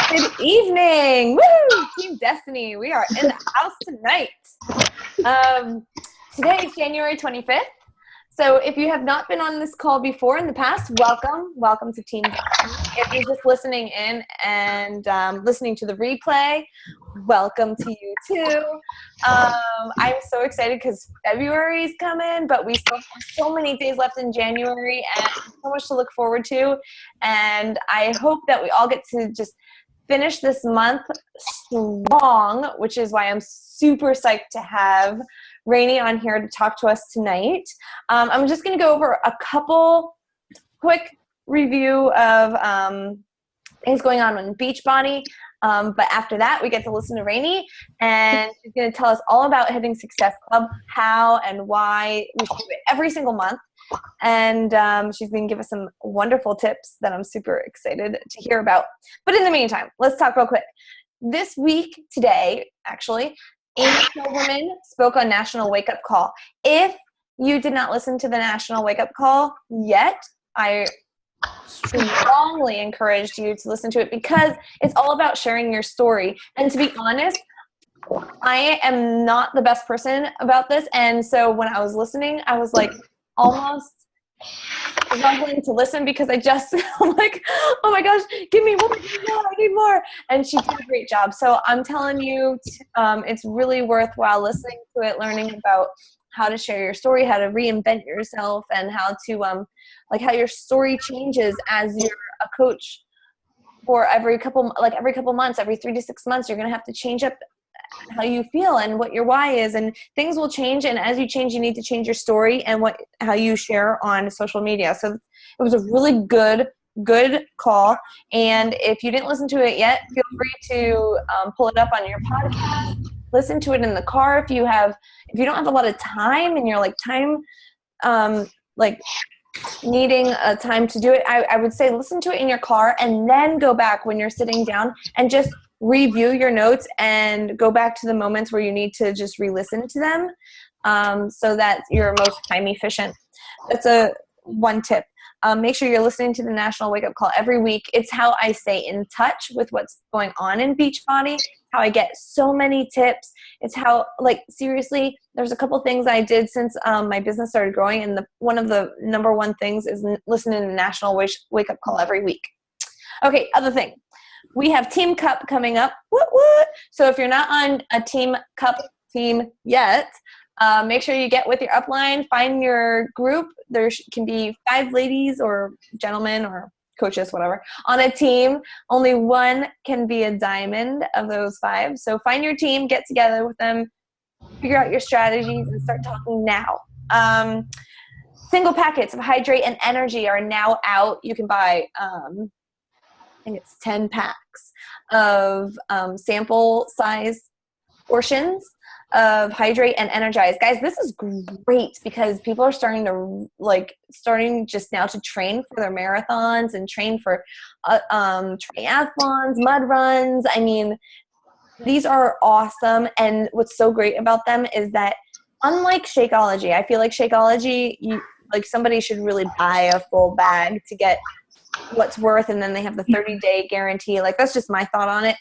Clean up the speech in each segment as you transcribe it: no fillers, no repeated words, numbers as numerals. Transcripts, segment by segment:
Good evening. Woo! Team Destiny. We are in the house tonight. Today is January 25th. So if you have not been on this call before in the past, welcome. Welcome to Team Destiny. If you're just listening in and listening to the replay, welcome to you too. I'm so excited because February is coming, but we still have so many days left in January and so much to look forward to. And I hope that we all get to just finish this month strong, which is why I'm super psyched to have Rainie on here to talk to us tonight. I'm just going to go over a couple quick review of things going on in Beachbody. But after that, we get to listen to Rainie, and she's going to tell us all about Hitting Success Club, how and why we should do it every single month. And she's going to give us some wonderful tips that I'm super excited to hear about. But in the meantime, let's talk real quick. This week, today, actually, Amy Silverman spoke on National Wake Up Call. If you did not listen to the National Wake Up Call yet, I strongly encourage you to listen to it because it's all about sharing your story. And to be honest, I am not the best person about this. And so when I was listening, I was like almost struggling to listen because I'm like, oh my gosh, give me more, I need more. And she did a great job. So I'm telling you, it's really worthwhile listening to it, learning about how to share your story, how to reinvent yourself, and how to how your story changes as you're a coach for every couple months, every 3 to 6 months. You're going to have to change up how you feel and what your why is, and things will change. And as you change, you need to change your story and how you share on social media. So it was a really good call. And if you didn't listen to it yet, feel free to pull it up on your podcast. Listen to it in the car if you don't have a lot of time and you're needing a time to do it. I would say listen to it in your car and then go back when you're sitting down and just review your notes and go back to the moments where you need to just re-listen to them so that you're most time efficient. That's one tip. Make sure you're listening to the National Wake Up Call every week. It's how I stay in touch with what's going on in Beachbody, how I get so many tips. It's how, seriously, there's a couple things I did since my business started growing, and one of the number one things is listening to the National Wake Up Call every week. Okay, other thing. We have Team Cup coming up. What? So if you're not on a Team Cup team yet, make sure you get with your upline, find your group. There can be 5 ladies or gentlemen or coaches, whatever, on a team. Only one can be a diamond of those 5. So find your team, get together with them, figure out your strategies, and start talking now. Single packets of Hydrate and Energy are now out. You can buy, I think it's 10 packs of sample size portions of Hydrate and Energize. Guys, this is great because people are starting just now to train for their marathons and train for triathlons, mud runs. I mean, these are awesome. And what's so great about them is that unlike Shakeology, I feel like Shakeology, somebody should really buy a full bag to get what's worth, and then they have the 30-day guarantee. That's just my thought on it,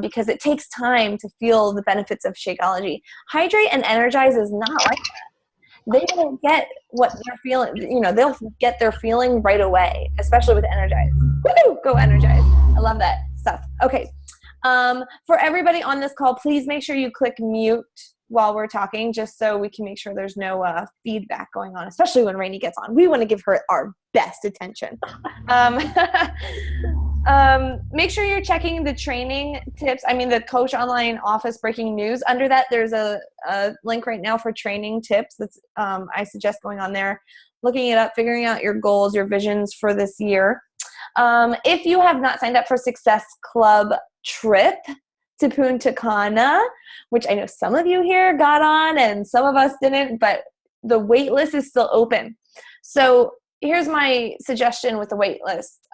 because it takes time to feel the benefits of Shakeology. Hydrate and Energize is not like that. They don't get what they're feeling. They'll get their feeling right away, especially with Energize. Woo! Go Energize. I love that stuff. Okay. For everybody on this call, please make sure you click mute while we're talking, just so we can make sure there's no feedback going on, especially when Rainie gets on. We want to give her our best attention. Make sure you're checking the training tips. The Coach Online Office breaking news. Under that, there's a link right now for training tips. That's I suggest going on there, looking it up, figuring out your goals, your visions for this year. If you have not signed up for Success Club trip to Punta Cana, which I know some of you here got on and some of us didn't, but the wait list is still open. So here's my suggestion with the wait list.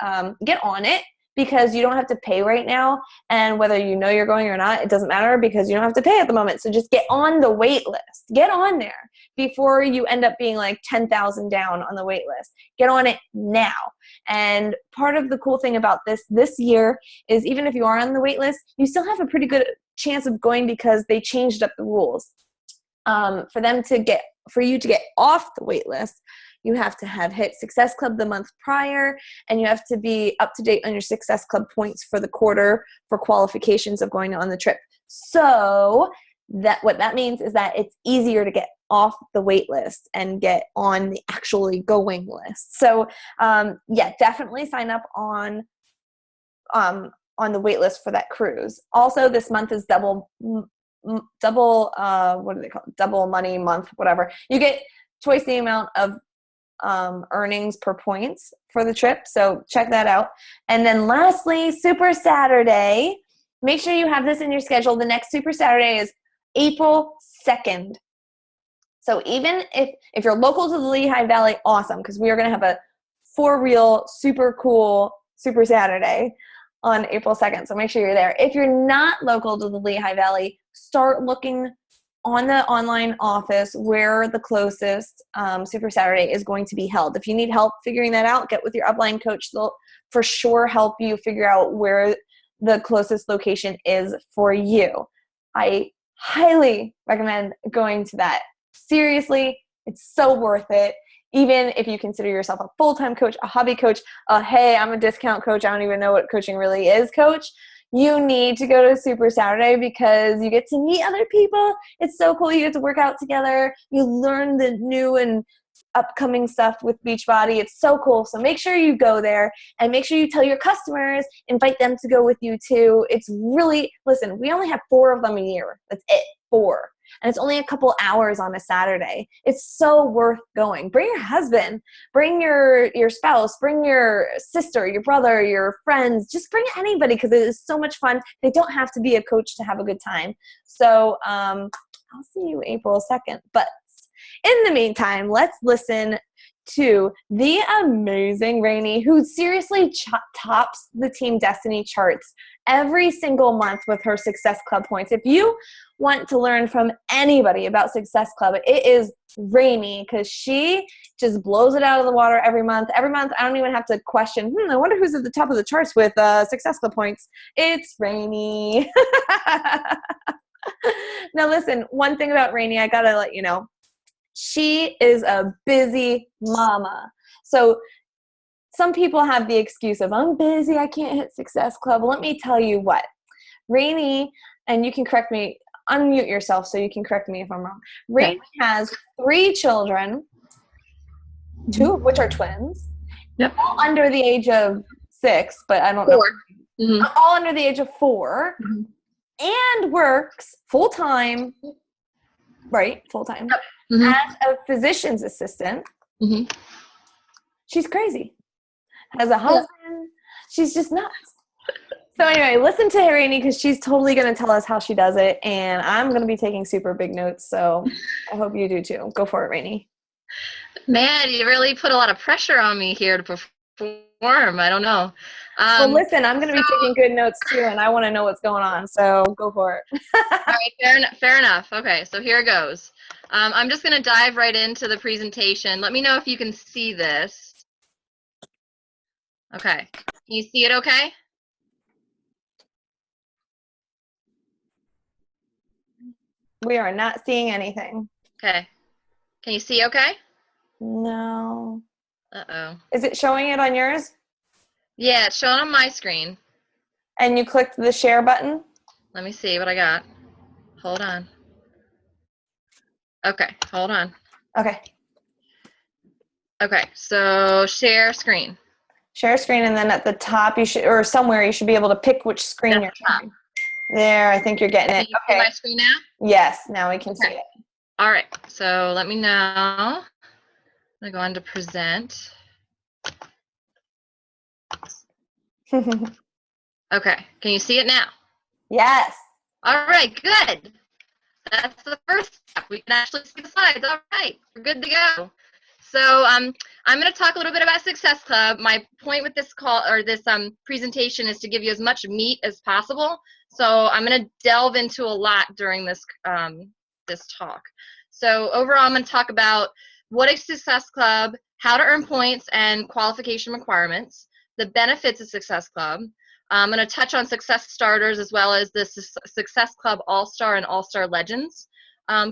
Get on it because you don't have to pay right now. And whether you're going or not, it doesn't matter because you don't have to pay at the moment. So just get on the wait list. Get on there before you end up being 10,000 down on the wait list. Get on it now. And part of the cool thing about this year is even if you are on the wait list, you still have a pretty good chance of going because they changed up the rules. For you to get off the wait list, you have to have hit Success Club the month prior, and you have to be up to date on your Success Club points for the quarter for qualifications of going on the trip. So what that means is that it's easier to get off the wait list and get on the actually going list. So definitely sign up on the wait list for that cruise. Also, this month is double what do they call it? Double money month, whatever. You get twice the amount of earnings per points for the trip. So check that out. And then lastly, Super Saturday. Make sure you have this in your schedule. The next Super Saturday is April 2nd. So even if you're local to the Lehigh Valley, awesome, because we are going to have a for-real, super cool Super Saturday on April 2nd. So make sure you're there. If you're not local to the Lehigh Valley, start looking on the online office where the closest Super Saturday is going to be held. If you need help figuring that out, get with your upline coach. They'll for sure help you figure out where the closest location is for you. I highly recommend going to that. Seriously, it's so worth it. Even if you consider yourself a full-time coach, a hobby coach, hey, I'm a discount coach, I don't even know what coaching really is, coach, you need to go to Super Saturday because you get to meet other people. It's so cool. You get to work out together. You learn the new and upcoming stuff with Beachbody. It's so cool. So make sure you go there and make sure you tell your customers, invite them to go with you too. It's really, listen, we only have 4 of them a year. That's it, 4. And it's only a couple hours on a Saturday. It's so worth going. Bring your husband, bring your spouse, bring your sister, your brother, your friends. Just bring anybody because it is so much fun. They don't have to be a coach to have a good time. So I'll see you April 2nd. But in the meantime, let's listen to the amazing Rainie, who seriously tops the Team Destiny charts every single month with her Success Club points. If you want to learn from anybody about Success Club, it is Rainie, because she just blows it out of the water every month. Every month, I don't even have to question, I wonder who's at the top of the charts with Success Club points. It's Rainie. Now listen, one thing about Rainie, I gotta let you know, she is a busy mama. So some people have the excuse of, I'm busy, I can't hit Success Club. Well, let me tell you what. Rainie, and you can correct me, unmute yourself so you can correct me if I'm wrong. Rainie has 3 children, 2 of which are twins. Yep. All under the age of 6, but I don't 4. know. Mm-hmm. All under the age of 4, and works full-time, right, full-time, as a physician's assistant. She's crazy. Has a husband. She's just nuts. So anyway, listen to Rainie because she's totally going to tell us how she does it, and I'm going to be taking super big notes, so I hope you do too. Go for it, Rainie. Man, you really put a lot of pressure on me here to perform. I don't know. Well, listen, I'm going to be taking good notes too, and I want to know what's going on, so go for it. All right, fair enough. Okay, so here goes. I'm just going to dive right into the presentation. Let me know if you can see this. Okay, can you see it okay? We are not seeing anything. Okay. Can you see okay? No. Uh-oh. Is it showing it on yours? Yeah, it's showing on my screen. And you clicked the share button? Let me see what I got. Hold on. Okay, hold on. Okay. Okay, so share screen. Share screen, and then at the top, you should, or somewhere, you should be able to pick which screen you're sharing. There, I think you're getting it. Can you see my screen now? Yes, now we can see it. All right, so let me know. I'm going to go on to present. Okay, can you see it now? Yes. All right, good. That's the first step. We can actually see the slides. All right, we're good to go. So I'm going to talk a little bit about Success Club. My point with this call or this presentation is to give you as much meat as possible. So I'm going to delve into a lot during this this talk. So overall, I'm going to talk about what is Success Club, how to earn points and qualification requirements, the benefits of Success Club. I'm going to touch on Success Starters as well as the Success Club All-Star and All-Star Legends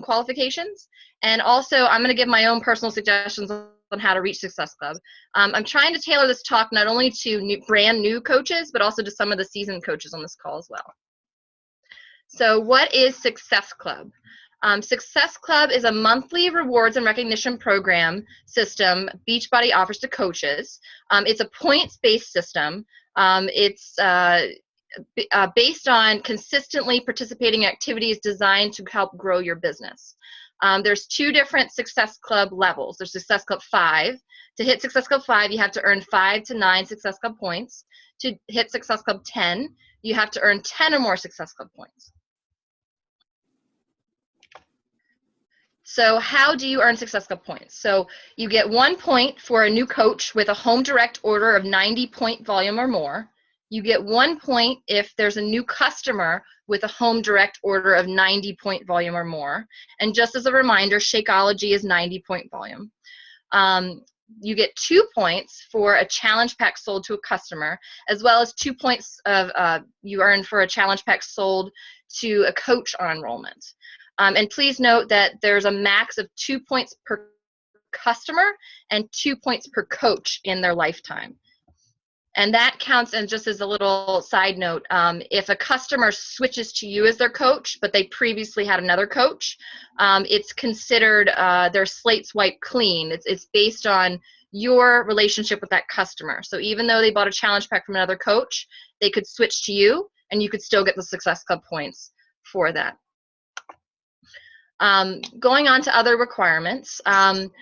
qualifications. And also, I'm going to give my own personal suggestions on how to reach Success Club. I'm trying to tailor this talk not only to brand new coaches, but also to some of the seasoned coaches on this call as well. So what is Success Club? Success Club is a monthly rewards and recognition program system Beachbody offers to coaches. It's a points-based system. It's based on consistently participating activities designed to help grow your business. There's 2 different Success Club levels. There's Success Club 5. To hit Success Club 5, you have to earn 5 to 9 Success Club points. To hit Success Club 10, you have to earn 10 or more Success Club points. So how do you earn Success Club points? So you get 1 point for a new coach with a home direct order of 90 point volume or more. You get 1 point if there's a new customer with a home direct order of 90 point volume or more. And just as a reminder, Shakeology is 90 point volume. You get 2 points for a challenge pack sold to a customer, as well as 2 points of you earn for a challenge pack sold to a coach on enrollment. And please note that there's a max of 2 points per customer and 2 points per coach in their lifetime. And that counts, and just as a little side note, if a customer switches to you as their coach, but they previously had another coach, it's considered their slate's wiped clean. It's based on your relationship with that customer. So even though they bought a challenge pack from another coach, they could switch to you, and you could still get the Success Club points for that. Going on to other requirements. To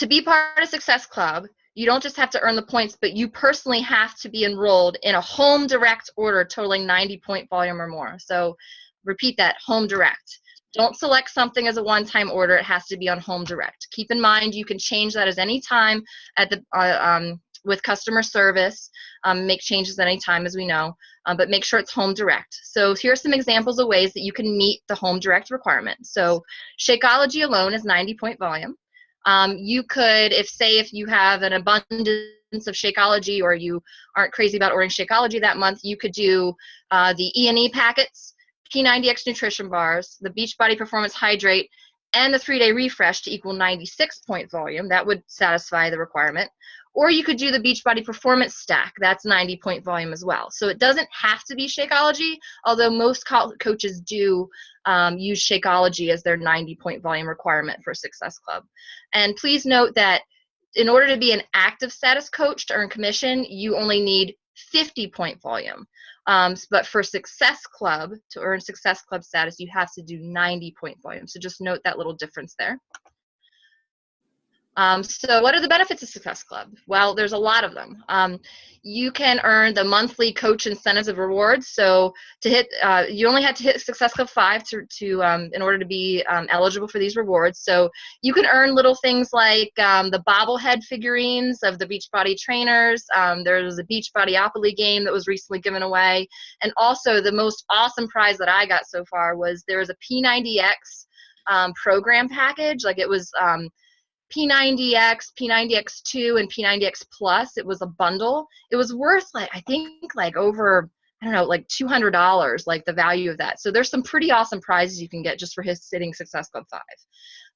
be part of Success Club, you don't just have to earn the points, but you personally have to be enrolled in a home direct order totaling 90 point volume or more. So repeat that, home direct. Don't select something as a one-time order. It has to be on home direct. Keep in mind you can change that at any time at the with customer service. Make changes at any time, as we know, but make sure it's home direct. So here are some examples of ways that you can meet the home direct requirement. So Shakeology alone is 90 point volume. You could, if you have an abundance of Shakeology or you aren't crazy about ordering Shakeology that month, you could do the E&E packets, P90X nutrition bars, the Beachbody Performance Hydrate, and the 3-day refresh to equal 96 point volume. That would satisfy the requirement. Or you could do the Beachbody Performance Stack. That's 90 point volume as well. So it doesn't have to be Shakeology, although most coaches do use Shakeology as their 90 point volume requirement for Success Club. And please note that in order to be an active status coach to earn commission, you only need 50 point volume. But for Success Club, to earn Success Club status, you have to do 90 point volume. So just note that little difference there. So what are the benefits of Success Club? Well, there's a lot of them. You can earn the monthly coach incentives of rewards. So to hit, you only had to hit Success Club 5 in order to be eligible for these rewards. So you can earn little things like the bobblehead figurines of the Beachbody trainers. There's a Beachbodyopoly game that was recently given away. And also the most awesome prize that I got so far was there was a P90X program package. Like it was P90X, P90X2, and P90X Plus. It was a bundle. It was worth I think over, I don't know, like $200, like the value of that. So there's some pretty awesome prizes you can get just for hitting Success Club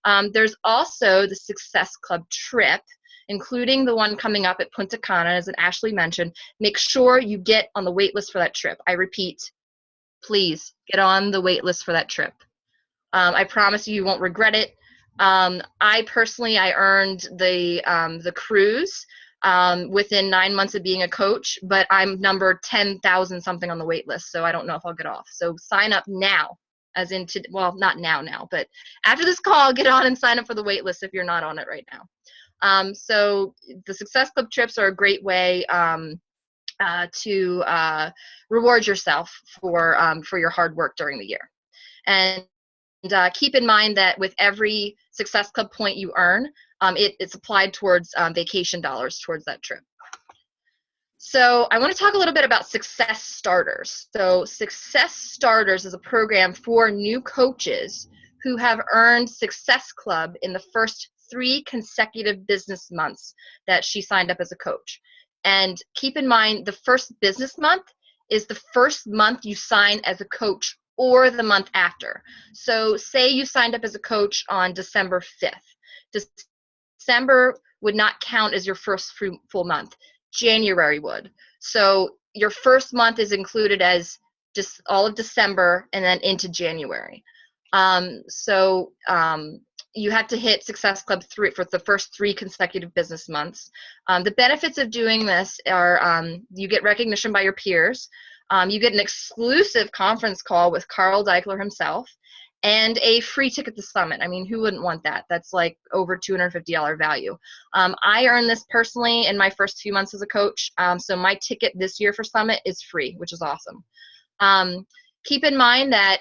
5. There's also the Success Club trip, including the one coming up at Punta Cana, as Ashley mentioned. Make sure you get on the wait list for that trip. I repeat, please get on the wait list for that trip. I promise you won't regret it. I personally earned the cruise within 9 months of being a coach, but I'm number 10,000 something on the wait list, so I don't know if I'll get off. So sign up now, as in well, not now, but after this call, get on and sign up for the wait list if you're not on it right now. So the Success Club trips are a great way to reward yourself for your hard work during the year. And keep in mind that with every Success Club point you earn, it's applied towards vacation dollars towards that trip. So I want to talk a little bit about Success Starters. So Success Starters is a program for new coaches who have earned Success Club in the first 3 consecutive business months that she signed up as a coach. And keep in mind, the first business month is the first month you sign as a coach or the month after. So say you signed up as a coach on December 5th. December would not count as your first full month. January would. So your first month is included as just all of December and then into January. You have to hit Success Club 3 for the first 3 consecutive business months. The benefits of doing this are you get recognition by your peers. You get an exclusive conference call with Carl Deichler himself and a free ticket to Summit. I mean, who wouldn't want that? That's like over $250 value. I earned this personally in my first few months as a coach. So my ticket this year for Summit is free, which is awesome. Keep in mind that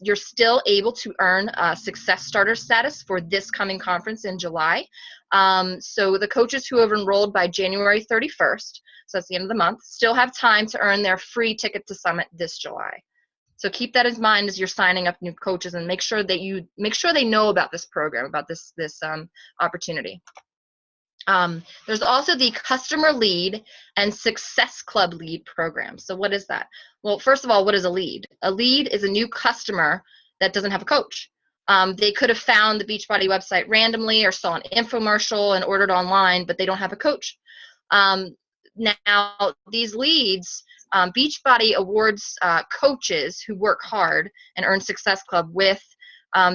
you're still able to earn Success Starter status for this coming conference in July. So the coaches who have enrolled by January 31st, so that's the end of the month, still have time to earn their free ticket to Summit this July. So keep that in mind as you're signing up new coaches, and make sure they know about this program, about this opportunity. There's also the Customer Lead and Success Club Lead program. So what is that? Well, first of all, what is a lead? A lead is a new customer that doesn't have a coach. They could have found the Beachbody website randomly or saw an infomercial and ordered online, but they don't have a coach. Now, these leads, Beachbody awards coaches who work hard and earn Success Club with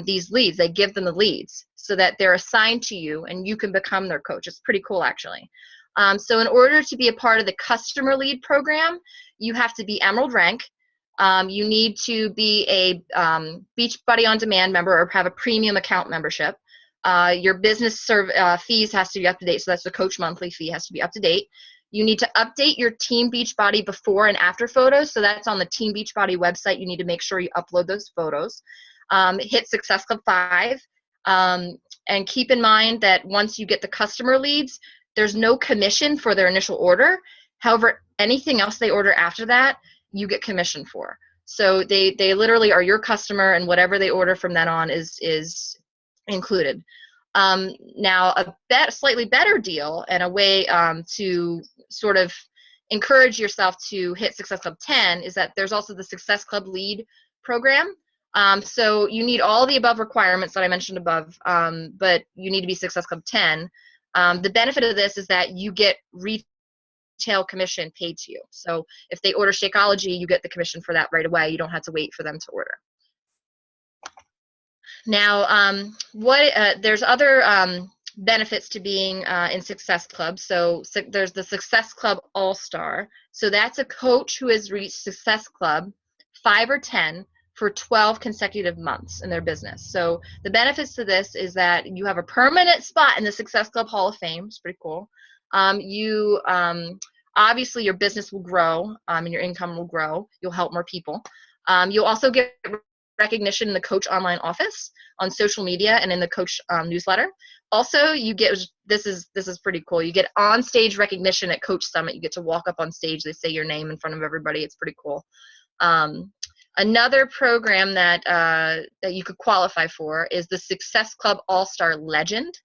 these leads. They give them the leads so that they're assigned to you and you can become their coach. It's pretty cool, actually. So in order to be a part of the Customer Lead program, you have to be Emerald rank. You need to be a Beachbody On Demand member or have a premium account membership. Your business fees has to be up to date. So that's the coach monthly fee has to be up to date. You need to update your Team Beachbody before and after photos. So that's on the Team Beachbody website. You need to make sure you upload those photos. Hit Success Club 5. And keep in mind that once you get the customer leads, there's no commission for their initial order. However, anything else they order after that, you get commission for. So they literally are your customer, and whatever they order from then on is included. Now, a slightly better deal and a way to sort of encourage yourself to hit Success Club 10 is that there's also the Success Club Lead program. So you need all the above requirements that I mentioned above, but you need to be Success Club 10. The benefit of this is that you get retail commission paid to you. So if they order Shakeology, you get the commission for that right away. You don't have to wait for them to order. Now, there's other benefits to being in Success Club. So there's the Success Club All-Star. So that's a coach who has reached Success Club 5 or 10 for 12 consecutive months in their business. So the benefits to this is that you have a permanent spot in the Success Club Hall of Fame. It's pretty cool. Obviously your business will grow and your income will grow. You'll help more people. You'll also get recognition in the Coach Online office, on social media, and in the Coach newsletter. Also, you get, this is pretty cool, you get on-stage recognition at Coach Summit. You get to walk up on stage. They say your name in front of everybody. It's pretty cool. Another program that you could qualify for is the Success Club All-Star Legend.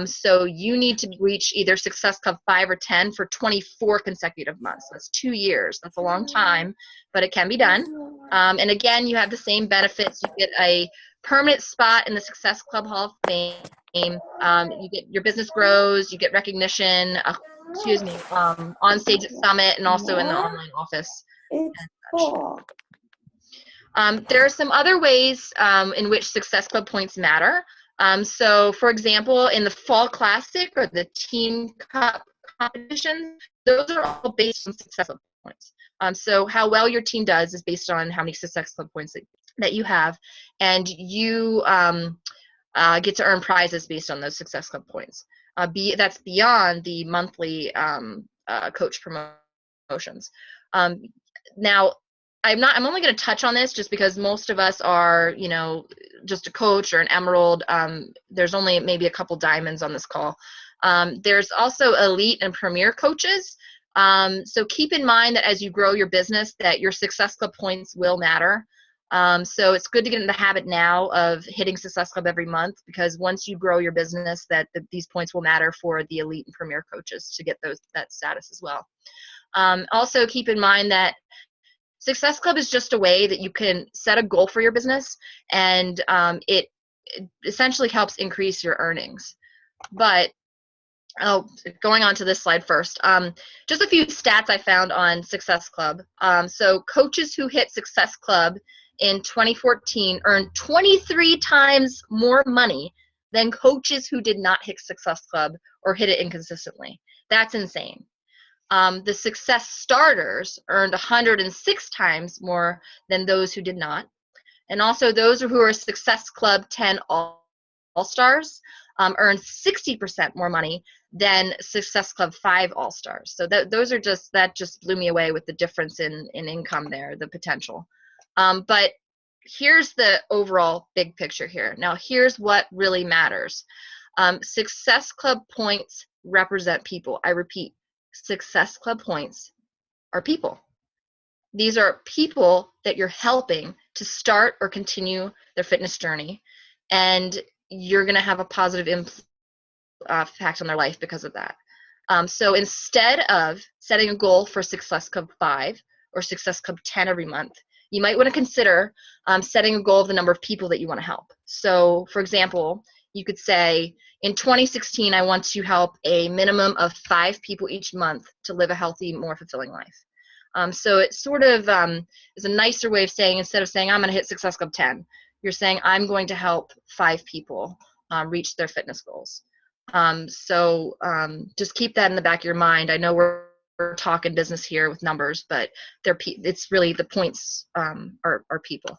So you need to reach either Success Club 5 or 10 for 24 consecutive months. That's 2 years. That's a long time, but it can be done. And again, you have the same benefits. You get a permanent spot in the Success Club Hall of Fame. You get, your business grows. You get recognition. On stage at Summit and also in the online office. It's cool. There are some other ways in which Success Club points matter. So, for example, in the Fall Classic or the Team Cup competition, those are all based on Success Club points. So how well your team does is based on how many Success Club points that you have, and you get to earn prizes based on those Success Club points. That's beyond the monthly coach promotions. Now, I'm only going to touch on this just because most of us are, just a coach or an emerald. There's only maybe a couple diamonds on this call. There's also elite and premier coaches. So keep in mind that as you grow your business, that your Success Club points will matter. So it's good to get in the habit now of hitting Success Club every month, because once you grow your business, these points will matter for the elite and premier coaches to get that status as well. Also keep in mind that Success Club is just a way that you can set a goal for your business, and it essentially helps increase your earnings. But going on to this slide first, just a few stats I found on Success Club. So coaches who hit Success Club in 2014 earned 23 times more money than coaches who did not hit Success Club or hit it inconsistently. That's insane. The Success Starters earned 106 times more than those who did not. And also those who are Success Club 10 All-Stars earned 60% more money than Success Club 5 All-Stars. So that just blew me away with the difference in income there, the potential. But here's the overall big picture here. Now here's what really matters. Success Club points represent people. I repeat, Success Club points are people. These are people that you're helping to start or continue their fitness journey, and you're going to have a positive impact on their life because of that. So instead of setting a goal for Success Club 5 or Success Club 10 every month, you might want to consider setting a goal of the number of people that you want to help. So for example, you could say, in 2016, I want to help a minimum of 5 people each month to live a healthy, more fulfilling life. So it sort of is a nicer way of saying, instead of saying I'm going to hit Success Club 10, you're saying I'm going to help 5 people reach their fitness goals. So just keep that in the back of your mind. I know we're talking business here with numbers, but it's really the points are people.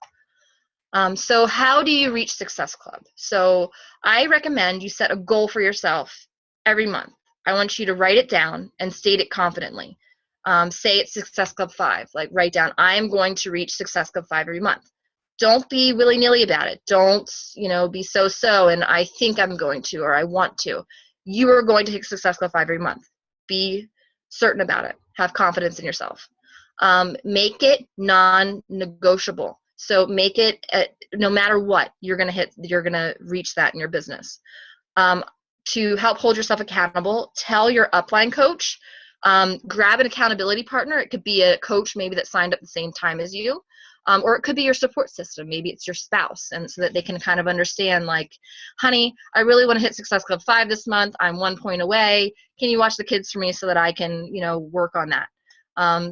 So how do you reach Success Club? So I recommend you set a goal for yourself every month. I want you to write it down and state it confidently. Say it's Success Club 5. Like, write down, I'm going to reach Success Club 5 every month. Don't be willy-nilly about it. Don't, be so-so and I think I'm going to, or I want to. You are going to hit Success Club 5 every month. Be certain about it. Have confidence in yourself. Make it non-negotiable. So make it no matter what, you're going to reach that in your business. To help hold yourself accountable, tell your upline coach, grab an accountability partner. It could be a coach maybe that signed up the same time as you, or it could be your support system. Maybe it's your spouse, and so that they can kind of understand, like, honey, I really want to hit Success Club 5 this month. I'm 1 point away. Can you watch the kids for me so that I can, work on that?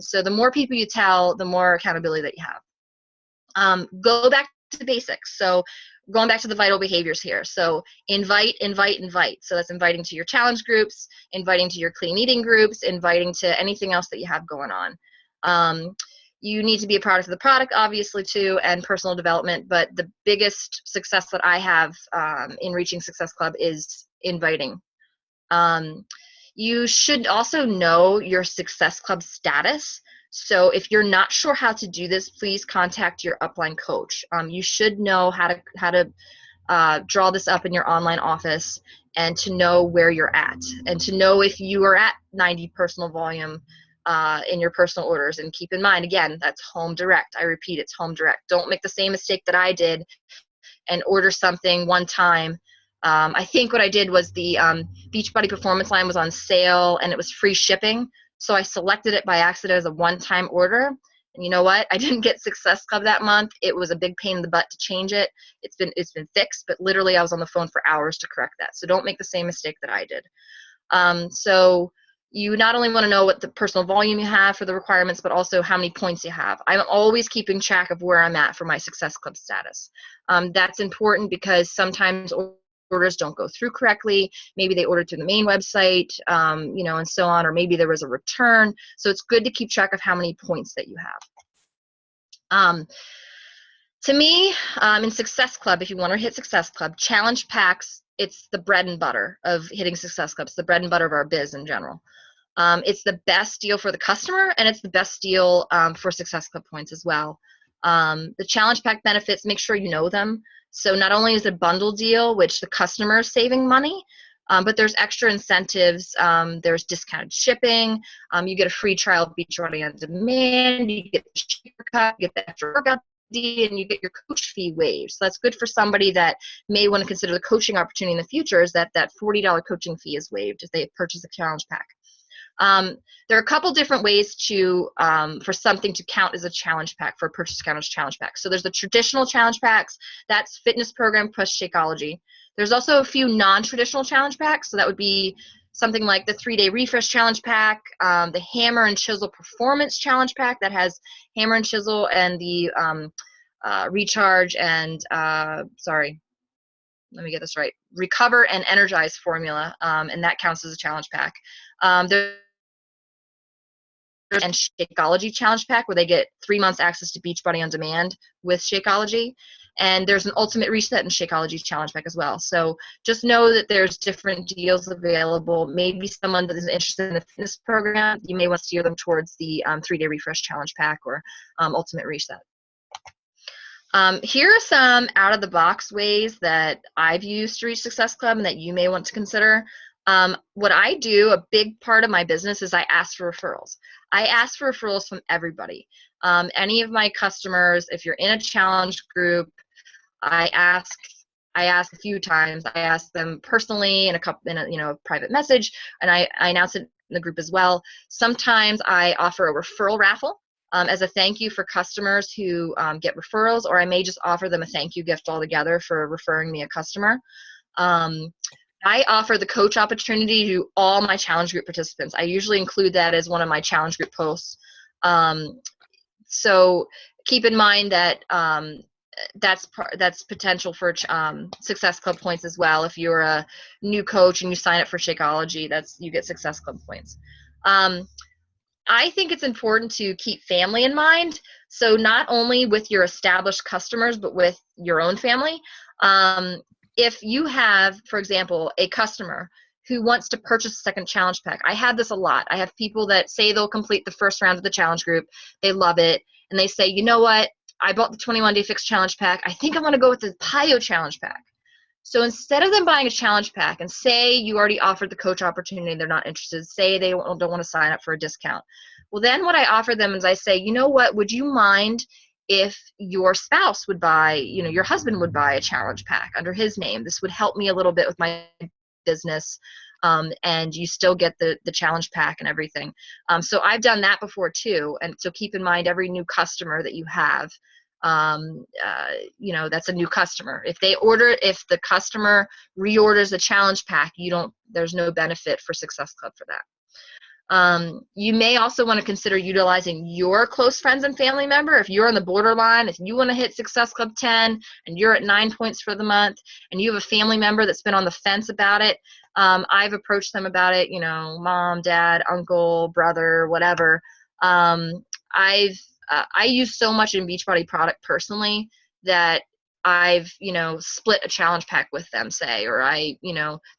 So the more people you tell, the more accountability that you have. Go back to basics. So going back to the vital behaviors here. So invite. So that's inviting to your challenge groups, inviting to your clean eating groups, inviting to anything else that you have going on. You need to be a product of the product, obviously, too, and personal development. But the biggest success that I have in reaching Success Club is inviting. You should also know your Success Club status. So if you're not sure how to do this, please contact your upline coach. You should know how to draw this up in your online office, and to know where you're at, and to know if you are at 90 personal volume in your personal orders. And keep in mind, again, that's home direct. I repeat, it's home direct. Don't make the same mistake that I did and order something one time. I think what I did was the Beachbody Performance line was on sale and it was free shipping. So I selected it by accident as a one-time order. And you know what? I didn't get Success Club that month. It was a big pain in the butt to change it. It's been fixed, but literally I was on the phone for hours to correct that. So don't make the same mistake that I did. So you not only want to know what the personal volume you have for the requirements, but also how many points you have. I'm always keeping track of where I'm at for my Success Club status. That's important because sometimes orders don't go through correctly. Maybe they ordered through the main website, and so on, or maybe there was a return. So it's good to keep track of how many points that you have. To me, in Success Club, if you want to hit Success Club, challenge packs, it's the bread and butter of hitting Success Club. It's the bread and butter of our biz in general. It's the best deal for the customer, and it's the best deal for Success Club points as well. The challenge pack benefits, make sure you know them. So not only is it a bundle deal, which the customer is saving money, but there's extra incentives. There's discounted shipping. You get a free trial of Beachbody on Demand. You get the cheaper cut. You get the extra workout and you get your coach fee waived. So that's good for somebody that may want to consider the coaching opportunity in the future, is that that $40 coaching fee is waived if they purchase a challenge pack. There are a couple different ways to for something to count as a challenge pack, for a purchase count as challenge pack. So there's the traditional challenge packs, that's fitness program plus Shakeology. There's also a few non-traditional challenge packs, so that would be something like the 3-day refresh challenge pack, the hammer and chisel performance challenge pack that has hammer and chisel and the recharge and sorry, let me get this right, recover and energize formula, and that counts as a challenge pack. There's and Shakeology challenge pack where they get 3 months access to Beachbody on demand with Shakeology. And there's an ultimate reset and Shakeology challenge pack as well. So just know that there's different deals available. Maybe someone that is interested in the fitness program, you may want to steer them towards the 3-day refresh challenge pack or ultimate reset. Here are some out-of-the-box ways that I've used to reach Success Club and that you may want to consider. What I do, a big part of my business, is I ask for referrals. I ask for referrals from everybody. Any of my customers, if you're in a challenge group, I ask a few times. I ask them personally in a private message, and I announce it in the group as well. Sometimes I offer a referral raffle as a thank you for customers who get referrals, or I may just offer them a thank you gift altogether for referring me a customer. I offer the coach opportunity to all my challenge group participants. I usually include that as one of my challenge group posts. So keep in mind that that's potential for Success Club points as well. If you're a new coach and you sign up for Shakeology, you get Success Club points. I think it's important to keep family in mind. So not only with your established customers, but with your own family. If you have, for example, a customer who wants to purchase a second challenge pack, I have this a lot. I have people that say they'll complete the first round of the challenge group, they love it, and they say, you know what, I bought the 21-day fix challenge pack, I think I'm going to go with the PIO challenge pack. So instead of them buying a challenge pack, and say you already offered the coach opportunity and they're not interested, say they don't want to sign up for a discount, well then what I offer them is I say, you know what, would you mind if your spouse would buy, your husband would buy a challenge pack under his name? This would help me a little bit with my business, and you still get the challenge pack and everything. So I've done that before too. And so keep in mind, every new customer that you have, that's a new customer. If the customer reorders a challenge pack, there's no benefit for Success Club for that. You may also want to consider utilizing your close friends and family member. If you're on the borderline, if you want to hit Success Club 10 and you're at 9 points for the month and you have a family member that's been on the fence about it, I've approached them about it, mom, dad, uncle, brother, whatever. I use so much in Beachbody product personally that I've, split a challenge pack with them, say, or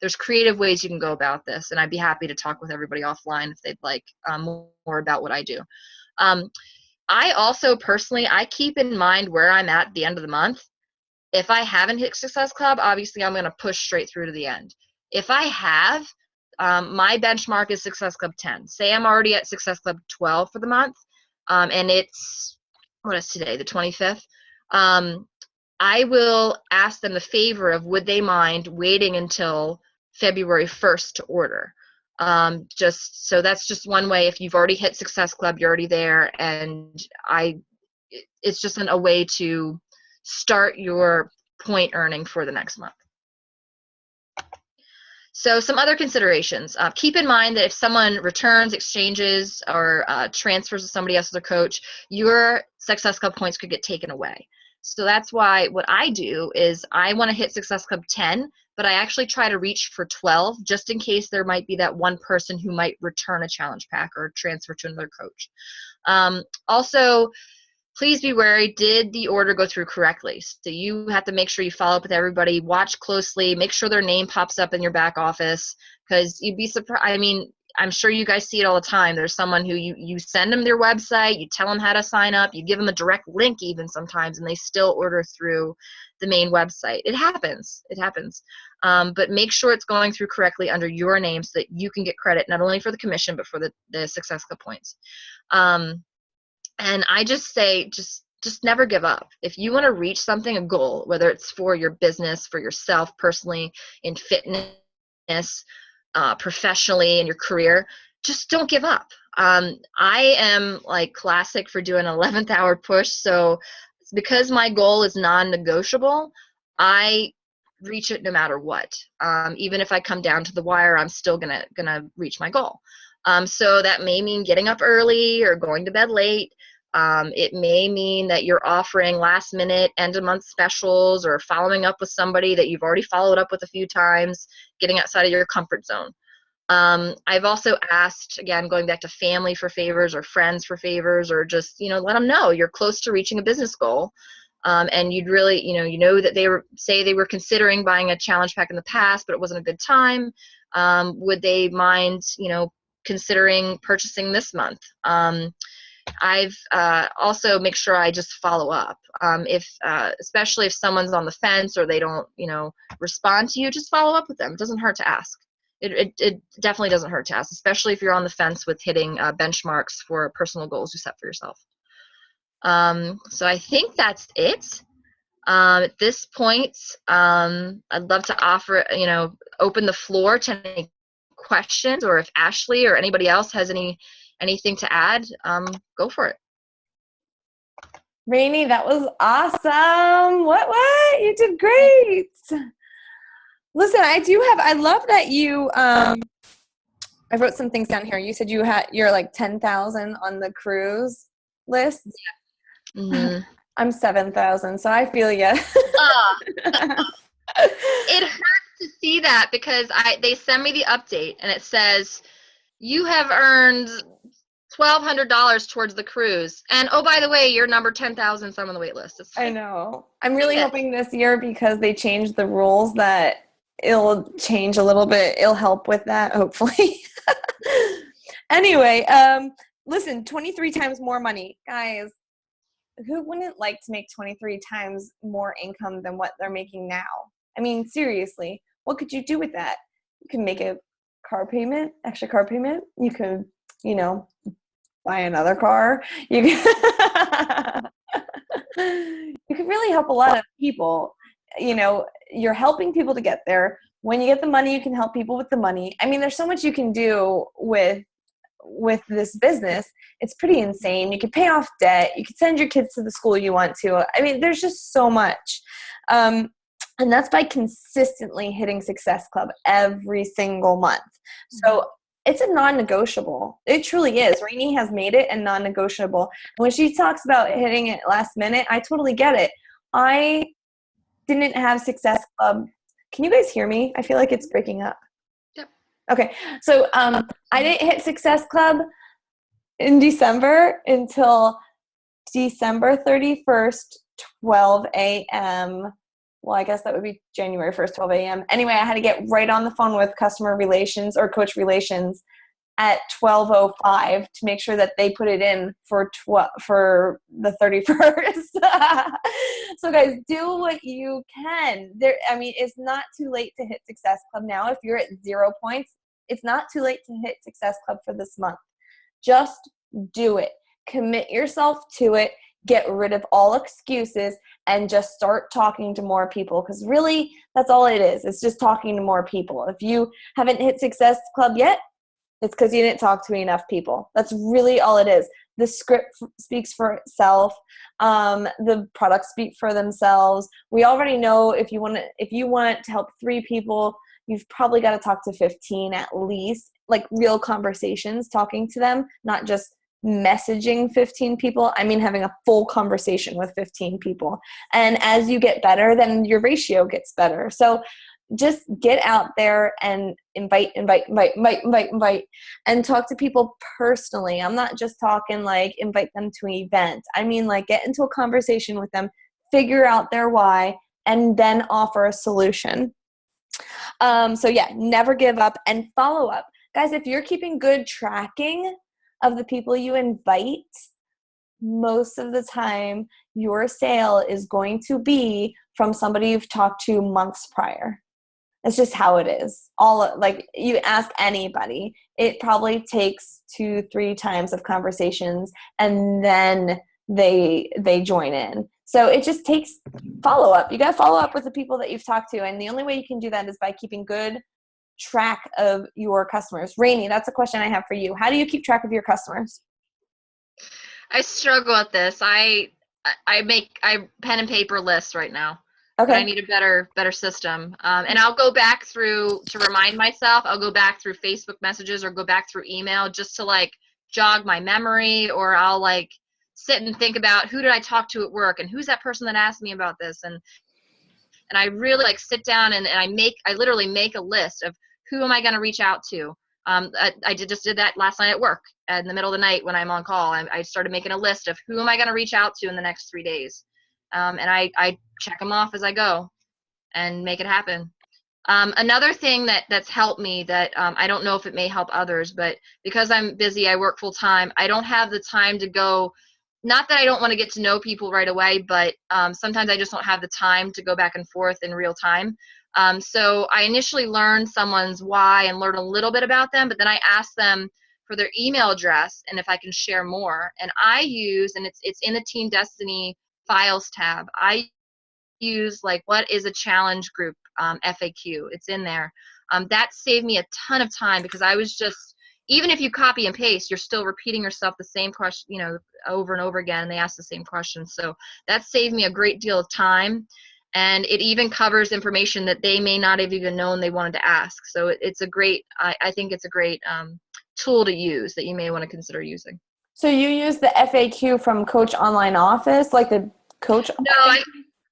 there's creative ways you can go about this, and I'd be happy to talk with everybody offline if they'd like more about what I do. I also personally, I keep in mind where I'm at the end of the month. If I haven't hit Success Club, obviously I'm going to push straight through to the end. If I have, my benchmark is Success Club 10. Say I'm already at Success Club 12 for the month, and it's, what is today, the 25th? I will ask them the favor of, would they mind waiting until February 1st to order? So that's just one way. If you've already hit Success Club, you're already there, and it's just a way to start your point earning for the next month. So some other considerations. Keep in mind that if someone returns, exchanges, or transfers to somebody else as their coach, your Success Club points could get taken away. So that's why what I do is I want to hit Success Club 10, but I actually try to reach for 12 just in case there might be that one person who might return a challenge pack or transfer to another coach. Also, please be wary, did the order go through correctly? So you have to make sure you follow up with everybody, watch closely, make sure their name pops up in your back office, because you'd be surprised. I mean, I'm sure you guys see it all the time. There's someone who you send them their website, you tell them how to sign up, you give them a direct link even sometimes, and they still order through the main website. It happens. It happens. But make sure it's going through correctly under your name so that you can get credit not only for the commission but for the Success Club points. And I just say, just just never give up. If you want to reach something, a goal, whether it's for your business, for yourself personally, in fitness, professionally, in your career, just don't give up. I am like classic for doing an 11th hour push. So because my goal is non-negotiable, I reach it no matter what. Even if I come down to the wire, I'm still gonna reach my goal. So that may mean getting up early or going to bed late. It may mean that you're offering last minute end of month specials or following up with somebody that you've already followed up with a few times, getting outside of your comfort zone. I've also asked, again, going back to family for favors or friends for favors, or just, let them know you're close to reaching a business goal. And you'd really, that they were considering buying a challenge pack in the past, but it wasn't a good time. Would they mind, considering purchasing this month? I've also make sure I just follow up. Especially if someone's on the fence or they don't, respond to you, just follow up with them. It doesn't hurt to ask. It definitely doesn't hurt to ask, especially if you're on the fence with hitting benchmarks for personal goals you set for yourself. So I think that's it. At this point, I'd love to offer, open the floor to any questions, or if Ashley or anybody else has anything to add, go for it. Rainie, that was awesome. What? You did great. Listen, I love that you, I wrote some things down here. You said you're like 10,000 on the cruise list. Yeah. Mm-hmm. I'm 7,000, so I feel you. It hurts to see that because they send me the update and it says you have earned $1,200 towards the cruise, and oh, by the way, you're number 10,000, so I'm on the wait list. I know. I'm really hoping this year, because they changed the rules, that it'll change a little bit. It'll help with that, hopefully. Anyway, listen, 23 times more money. Guys, who wouldn't like to make 23 times more income than what they're making now? I mean, seriously, what could you do with that? You can make a extra car payment. You could, buy another car. You can you can really help a lot of people. You're helping people to get there. When you get the money, you can help people with the money. I mean, there's so much you can do with this business. It's pretty insane. You can pay off debt. You can send your kids to the school you want to. I mean, there's just so much. And that's by consistently hitting Success Club every single month. So it's a non-negotiable. It truly is. Rainie has made it a non-negotiable. And when she talks about hitting it last minute, I totally get it. I didn't have Success Club. Can you guys hear me? I feel like it's breaking up. Yep. Okay. So I didn't hit Success Club in December until December 31st, 12 a.m. Well, I guess that would be January 1st, 12 a.m. Anyway, I had to get right on the phone with customer relations or coach relations at 12:05 to make sure that they put it in for the 31st. So guys, do what you can. It's not too late to hit Success Club now. If you're at 0 points, it's not too late to hit Success Club for this month. Just do it. Commit yourself to it. Get rid of all excuses and just start talking to more people, because really that's all it is. It's just talking to more people. If you haven't hit Success Club yet, it's because you didn't talk to enough people. That's really all it is. The script speaks for itself. The products speak for themselves. We already know if you want to help 3 people, you've probably got to talk to 15 at least, like real conversations, talking to them, not just messaging 15 people. I mean, having a full conversation with 15 people. And as you get better, then your ratio gets better. So just get out there and invite, and talk to people personally. I'm not just talking like invite them to an event. I mean, like, get into a conversation with them, figure out their why, and then offer a solution. So yeah, never give up and follow up. Guys, if you're keeping good tracking of the people you invite, most of the time your sale is going to be from somebody you've talked to months prior. It's just how it is. You ask anybody, it probably takes 2-3 times of conversations, and then they join in. So it just takes follow-up. You got to follow up with the people that you've talked to. And the only way you can do that is by keeping good track of your customers. Rainie, that's a question I have for you. How do you keep track of your customers? I struggle with this. I pen and paper lists right now. Okay. But I need a better system. And I'll go back through to remind myself. I'll go back through Facebook messages or go back through email just to like jog my memory, or I'll like sit and think about who did I talk to at work and who's that person that asked me about this. And I really like sit down and I literally make a list of who am I going to reach out to. I just did that last night at work. In the middle of the night when I'm on call, I started making a list of who am I going to reach out to in the next 3 days. And I check them off as I go and make it happen. Another thing that's helped me that I don't know if it may help others, but because I'm busy, I work full time, I don't have the time to go. Not that I don't want to get to know people right away, but sometimes I just don't have the time to go back and forth in real time. So I initially learn someone's why and learn a little bit about them, but then I ask them for their email address and if I can share more. And I use, and it's in the Team Destiny files tab, I use like what is a challenge group FAQ. It's in there. That saved me a ton of time because I was just, even if you copy and paste, you're still repeating yourself the same question, over and over again, and they ask the same questions. So that saved me a great deal of time. And it even covers information that they may not have even known they wanted to ask. So it's a great, I think it's a great tool to use that you may want to consider using. So you use the FAQ from Coach Online Office, like the Coach? No,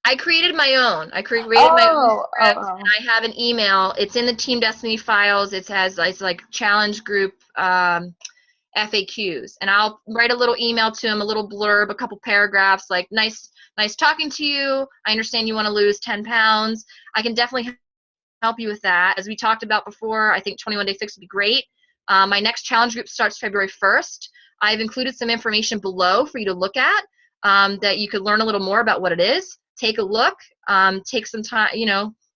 I created my own. I created my own script, and I have an email. It's in the Team Destiny files. It's like challenge group FAQs, and I'll write a little email to them, a little blurb, a couple paragraphs, like nice talking to you. I understand you want to lose 10 pounds. I can definitely help you with that. As we talked about before, I think 21 Day Fix would be great. My next challenge group starts February 1st. I've included some information below for you to look at that you could learn a little more about what it is. Take a look, take some time,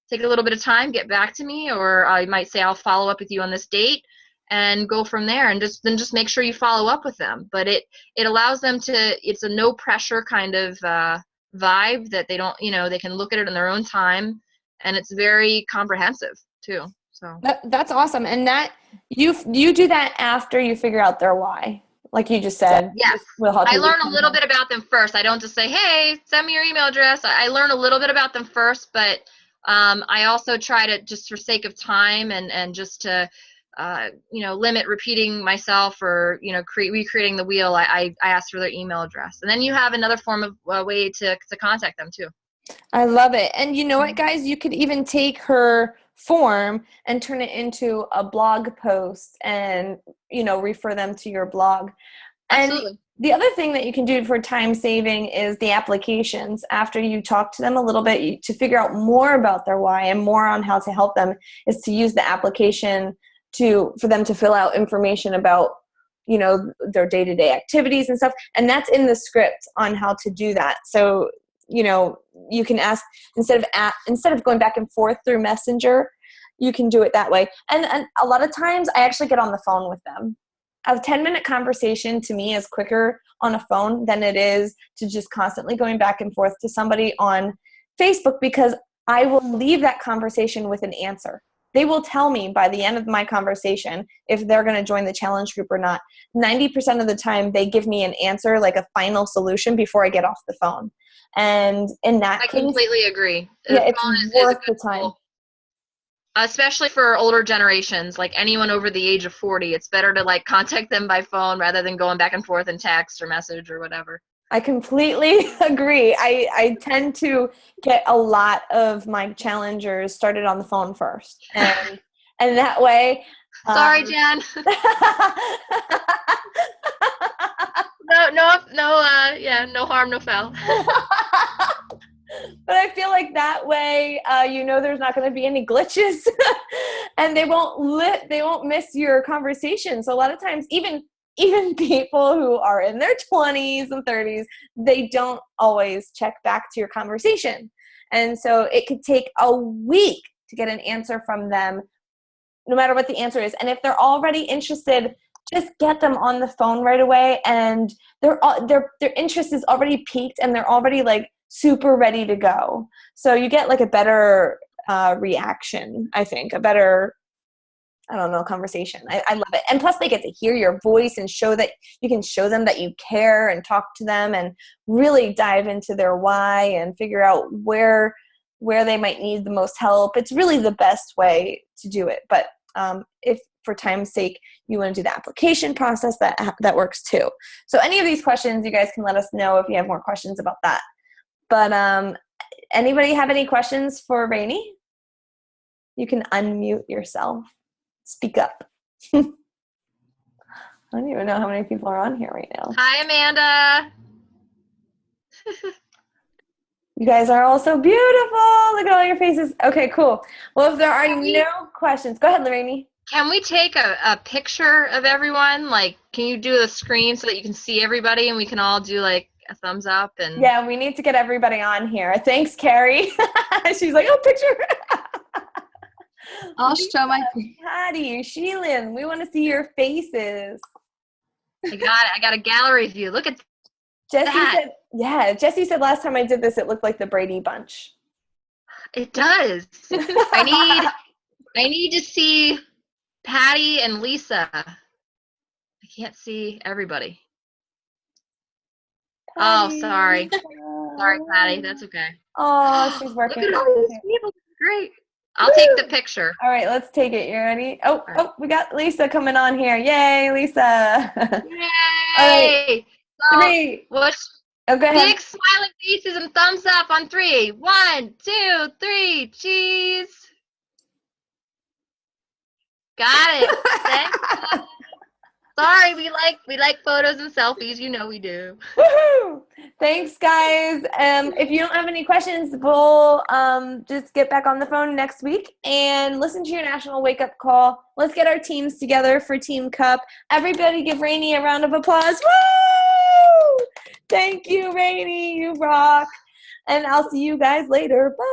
take a little bit of time, get back to me, or I might say I'll follow up with you on this date and go from there, and just make sure you follow up with them. But it allows them to, it's a no pressure kind of vibe that they don't, they can look at it in their own time, and it's very comprehensive too. So that's awesome. And that you do that after you figure out their why. Like you just said. Yes. I learn a little bit about them first. I don't just say, hey, send me your email address. I learn a little bit about them first, but I also try to, just for sake of time and just to, limit repeating myself or, recreating the wheel, I ask for their email address. And then you have another form of way to contact them too. I love it. And you know what, guys? You could even take her form and turn it into a blog post and, refer them to your blog. Absolutely. And the other thing that you can do for time saving is the applications. After you talk to them a little bit to figure out more about their why and more on how to help them, is to use the application for them to fill out information about, their day-to-day activities and stuff. And that's in the script on how to do that. So, you can ask, instead of going back and forth through Messenger, you can do it that way. And a lot of times I actually get on the phone with them. A 10-minute conversation to me is quicker on a phone than it is to just constantly going back and forth to somebody on Facebook, because I will leave that conversation with an answer. They will tell me by the end of my conversation if they're going to join the challenge group or not. 90% of the time, they give me an answer, like a final solution, before I get off the phone. And in that case, I completely agree. Yeah, it's worth the time. Especially for older generations, like anyone over the age of 40, it's better to like contact them by phone rather than going back and forth in text or message or whatever. I completely agree. I tend to get a lot of my challengers started on the phone first. And that way. Sorry, Jen. No harm, no foul. But I feel like that way, there's not going to be any glitches, and they won't miss your conversation. So a lot of times, even people who are in their 20s and 30s, they don't always check back to your conversation, and so it could take a week to get an answer from them, no matter what the answer is. And if they're already interested just get them on the phone right away, and their interest is already peaked, and they're already like super ready to go. So you get like a better reaction, I think, a better, I don't know, conversation. I love it. And plus they get to hear your voice and show that you can show them that you care and talk to them and really dive into their why and figure out where they might need the most help. It's really the best way to do it. But if for time's sake you want to do the application process, that works too. So any of these questions, you guys can let us know if you have more questions about that. But anybody have any questions for Rainie? You can unmute yourself. Speak up. I don't even know how many people are on here right now. Hi, Amanda. You guys are all so beautiful. Look at all your faces. Okay, cool. Well, if there are no questions, go ahead, Rainie. Can we take a picture of everyone? Like, can you do a screen so that you can see everybody and we can all do like a thumbs up? And yeah, we need to get everybody on here. Thanks, Carrie. She's like, oh, picture. I'll show my Patty, Sheilyn, we want to see your faces. I got it. I got a gallery view. Look at Jessie that. said, yeah, Jessie said last time I did this, it looked like the Brady Bunch. It does. I need to see Patty and Lisa. I can't see everybody. Patty, Oh, sorry. Lisa. Sorry, Patty. That's okay. Oh, she's working. Look at all these people. Great. I'll take the picture. All right, let's take it. You ready? Oh, we got Lisa coming on here. Yay, Lisa. Yay! All right. So, 3. Oh, go ahead. big smiling faces and thumbs up on 3. 1, 2, 3. Cheese. Got it. Thank you. Sorry, we like photos and selfies. You know we do. Woohoo! Thanks, guys. If you don't have any questions, we'll just get back on the phone next week and listen to your national wake-up call. Let's get our teams together for Team Cup. Everybody give Rainie a round of applause. Woo! Thank you, Rainie. You rock. And I'll see you guys later. Bye.